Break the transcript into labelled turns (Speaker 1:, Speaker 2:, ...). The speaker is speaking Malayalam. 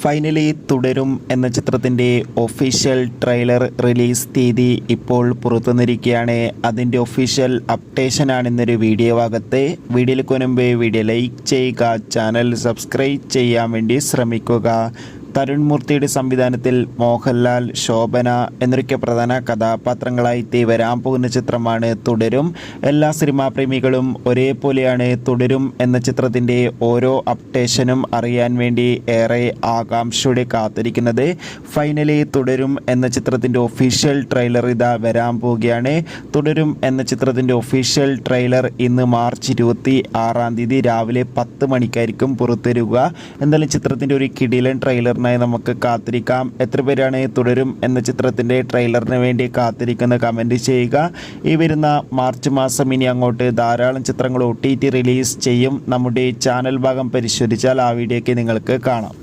Speaker 1: ഫൈനലി തുടരും എന്ന ചിത്രത്തിൻ്റെ ഒഫീഷ്യൽ ട്രെയിലർ റിലീസ് തീയതി ഇപ്പോൾ പുറത്തുവന്നിരിക്കുകയാണ്. അതിൻ്റെ ഒഫീഷ്യൽ അപ്ഡേഷനാണ് ഇന്നൊരു വീഡിയോ ഭാഗത്ത്. വീഡിയോയിലേക്ക് മുൻപ് വീഡിയോ ലൈക്ക് ചെയ്യുക, ചാനൽ സബ്സ്ക്രൈബ് ചെയ്യാൻ വേണ്ടി ശ്രമിക്കുക. തരുൺ മൂർത്തിയുടെ സംവിധാനത്തിൽ മോഹൻലാൽ, ശോഭന എന്നൊക്കെ പ്രധാന കഥാപാത്രങ്ങളായി വരാൻ പോകുന്ന ചിത്രമാണ് തുടരും. എല്ലാ സിനിമാ പ്രേമികളും ഒരേപോലെയാണ് തുടരും എന്ന ചിത്രത്തിൻ്റെ ഓരോ അപ്ഡേഷനും അറിയാൻ വേണ്ടി ഏറെ ആകാംക്ഷയോടെ കാത്തിരിക്കുന്നത്. ഫൈനലി തുടരും എന്ന ചിത്രത്തിൻ്റെ ഒഫീഷ്യൽ ട്രെയിലർ ഇതാ വരാൻ പോവുകയാണ്. തുടരും എന്ന ചിത്രത്തിൻ്റെ ഒഫീഷ്യൽ ട്രെയിലർ ഇന്ന് മാർച്ച് 26 രാവിലെ 10 മണിക്കായിരിക്കും പുറത്തുവരിക. എന്തായാലും ചിത്രത്തിൻ്റെ ഒരു കിടിലൻ ട്രെയിലർ നമുക്ക് കാത്തിരിക്കാം. എത്ര പേരാണ് തുടരും എന്ന ചിത്രത്തിൻ്റെ ട്രെയിലറിന് വേണ്ടി കാത്തിരിക്കുന്ന കമൻറ്റ് ചെയ്യുക. ഈ വരുന്ന മാർച്ച് മാസം ഇനി അങ്ങോട്ട് ധാരാളം ചിത്രങ്ങൾ OTT റിലീസ് ചെയ്യും. നമ്മുടെ ചാനൽ ഭാഗം പരിശോധിച്ചാൽ ആ വീഡിയോയ്ക്ക് നിങ്ങൾക്ക് കാണാം.